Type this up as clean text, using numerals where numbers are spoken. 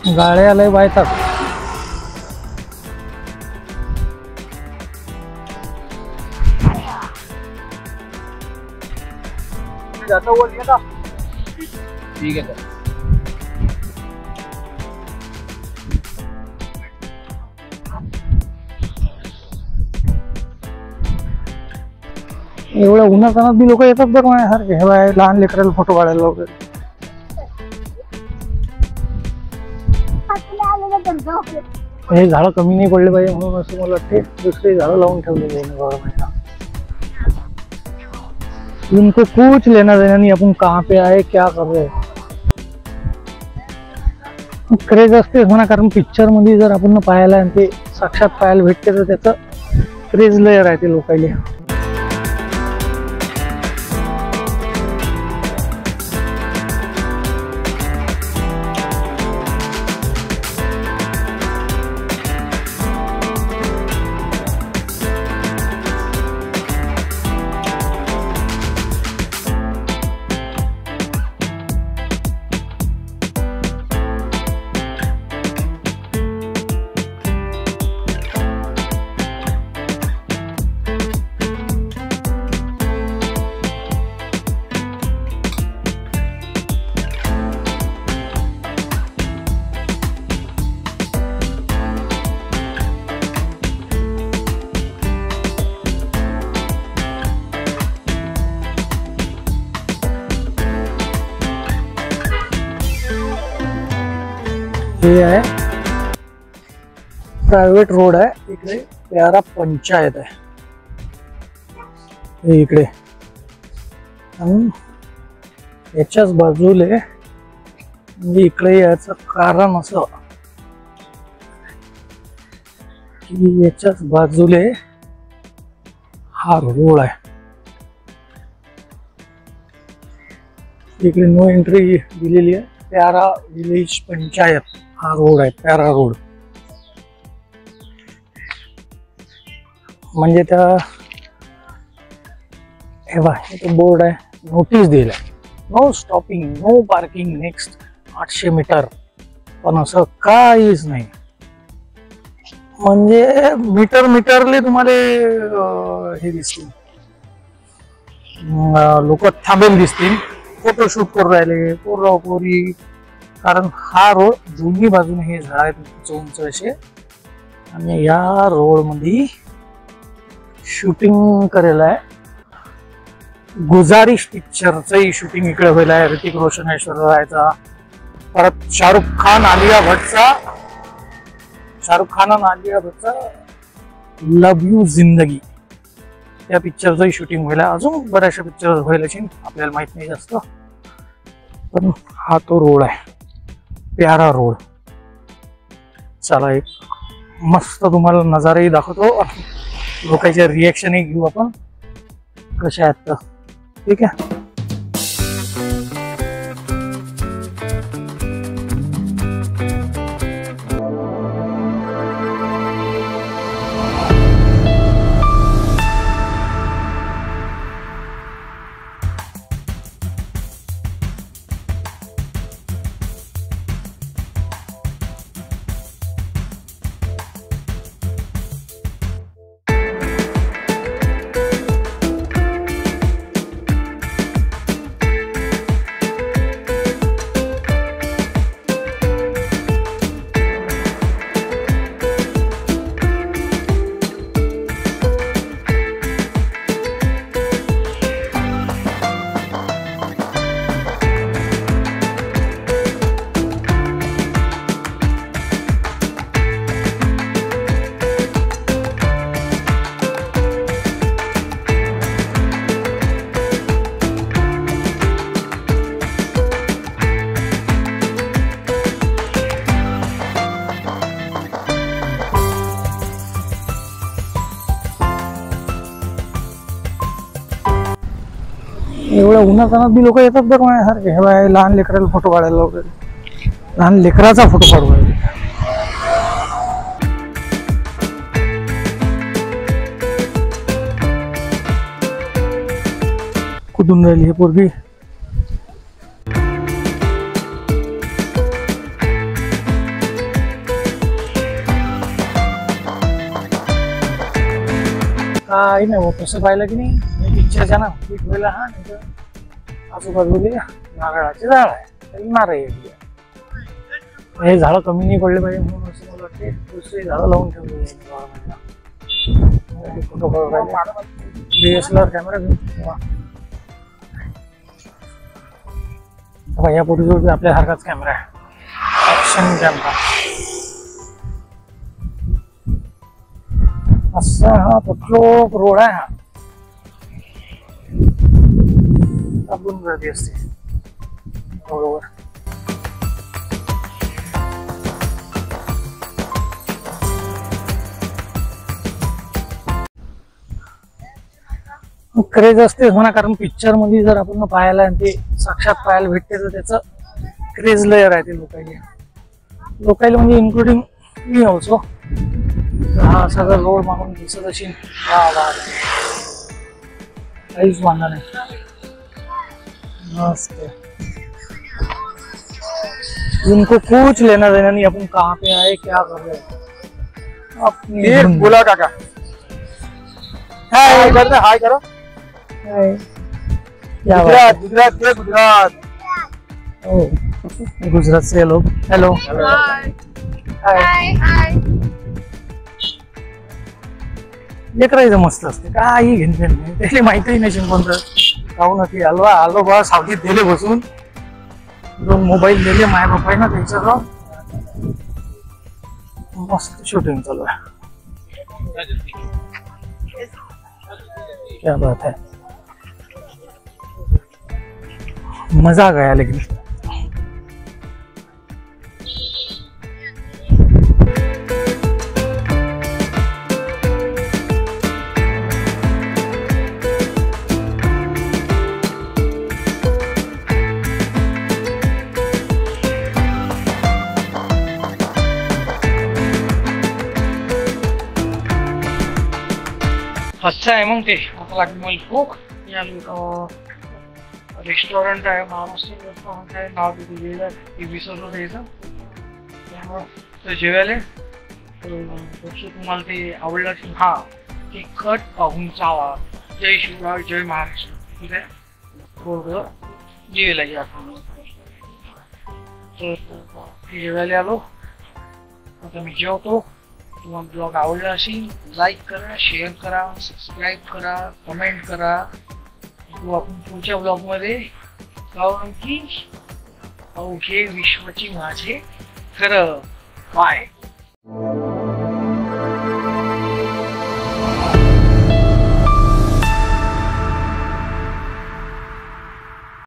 गाड्या लय वायतात. ठीक है सर. एवढ्या उन्हातानात बी लोक येतात बघ माझ्यासारखे. हे बाय लहान लेकराला फोटो काढायला वगैरे. हे झाडं कमी नाही पडले पाहिजे म्हणून असं मला वाटते दुसरी झाडं लावून ठेवलेली आहे गव्हर्नमेंटला. इनको कुछ लेना देना नहीं अपन कहाँ पे आए क्या कर रहे. क्रेज असतेच म्हणा, कारण पिक्चर मध्ये जर आपण पाहायला आणि ते साक्षात पाहायला भेटते तर त्याचं क्रेज लय राहते लोकांना. हे आहे प्रायव्हेट रोड आहे. इकडे प्यारा पंचायत आहे हे इकडे. आणि याच्याच बाजूले म्हणजे इकडे याचं कारण असं की याच्याच बाजूले हा रोड आहे. इकडे नो एंट्री दिलेली आहे. प्यारा विलेज पंचायत हा रोड आहे, प्यारा रोड. म्हणजे त्या हे बघा इथे बोर्ड आहे, नोटीस दिलाय no stopping no parking next 800 metre. पण असं काहीच नाही. म्हणजे मीटर मीटरले तुम्हाला हे दिसतील, लोक थांबेल दिसतील, फोटोशूट करून राहिले पोरं पोरी. कारण हा रोड दोन्ही बाजूने हे झाड आहेत उंच उंच असे. आणि या रोड मध्ये शूटिंग करेला आहे. गुजारिश पिक्चरचंही शूटिंग इकडे व्हायला आहे. ऋतिक रोशन, ऐश्वर्या रायचा, परत शाहरुख खान आणि आलिया भट्टचा लव यू जिंदगी या पिक्चरचंही शूटिंग व्हायला. अजून बऱ्याचशा पिक्चर व्हायला आपल्याला माहित नाही जास्त. पण हा तो रोड आहे, प्यारा रोड. चला एक मस्त तुम्हाला नजाराही दाखवतो, लोकांचे रिएक्शनही घेऊ आपण कशा आहेत तर. ठीक आहे. एवढ्या उन्हातानात बी लोक येतात बघ माझ्यासारखे. हे बाय लहान लेकराला फोटो काढायला वगैरे. लहान लेकराचा फोटो काढू राहिले. कुठून राहिली हे पोरगी. काही नाही होत तसं पाहिलं की नाही पिक्चरच्या ना पीठ व्हायला हा नाही तर आजूबाजूला नारळाचे झाड आहे तरी नारळ आहे. हे झाडं कमी नाही पडले पाहिजे म्हणून असं मला वाटते दुसरी झाडं लावून ठेवली फोटो DSLR कॅमेरा घेऊन या फोटोजवळ आपल्यासारखाच कॅमेरा आहे ऍक्शन कॅमेरा. असा हा पट्रोक रोड आहे हा आपण गर्दी असते बरोबर. क्रेज असते म्हणा कारण पिक्चर मध्ये जर आपण पाहायला आणि ते साक्षात पाहायला भेटते तर त्याचं क्रेज लय राहते लोकायला म्हणजे इन्क्लुडिंग मी होतो. हा सगळं रोड मागून दिसत असेल काहीच वांधा नाही मस्त. इनको कुछ लेना देना नहीं अपन कहाँ पे आए क्या कर रहे हैं अपनी बोला काका हाय करते हाय करो. गुजरात गुजरात के गुजरात. गुजरात से लोग हेलो लेकरायचं मस्त असते काही घेणं नाही त्याला माहितीही नाही कोणतं जाऊ नक्की आलो बा सावलीत दिले बसून 2 मोबाईल दिले माय बापाय ना त्यांचं मस्त शूटिंग चालू आहे. क्या बात है मजा आ गया लेकिन. अच्छा आहे मग ते आता लागली मला भूक. रेस्टॉरंट आहे महाराष्ट्र रेस्टॉरंट आहे नाव तिथे लिहिलं ते विसरलो द्यायचं तर जेवायला तुम्हाला ते आवडलं असेल. हा तिखट पाहून चावा जय शिवराय जय महाराष्ट्र ठीक आहे थोडं जेवायला घ्या आपण. तर जेवायला आलो आता मी जेवतो. तुम्हाला ब्लॉग आवडला असेल लाईक करा शेअर करा सबस्क्राईब करा कमेंट करा. आपण पुढच्या ब्लॉग मध्ये कारण की अवघे विश्वाची माझे खरं बाय.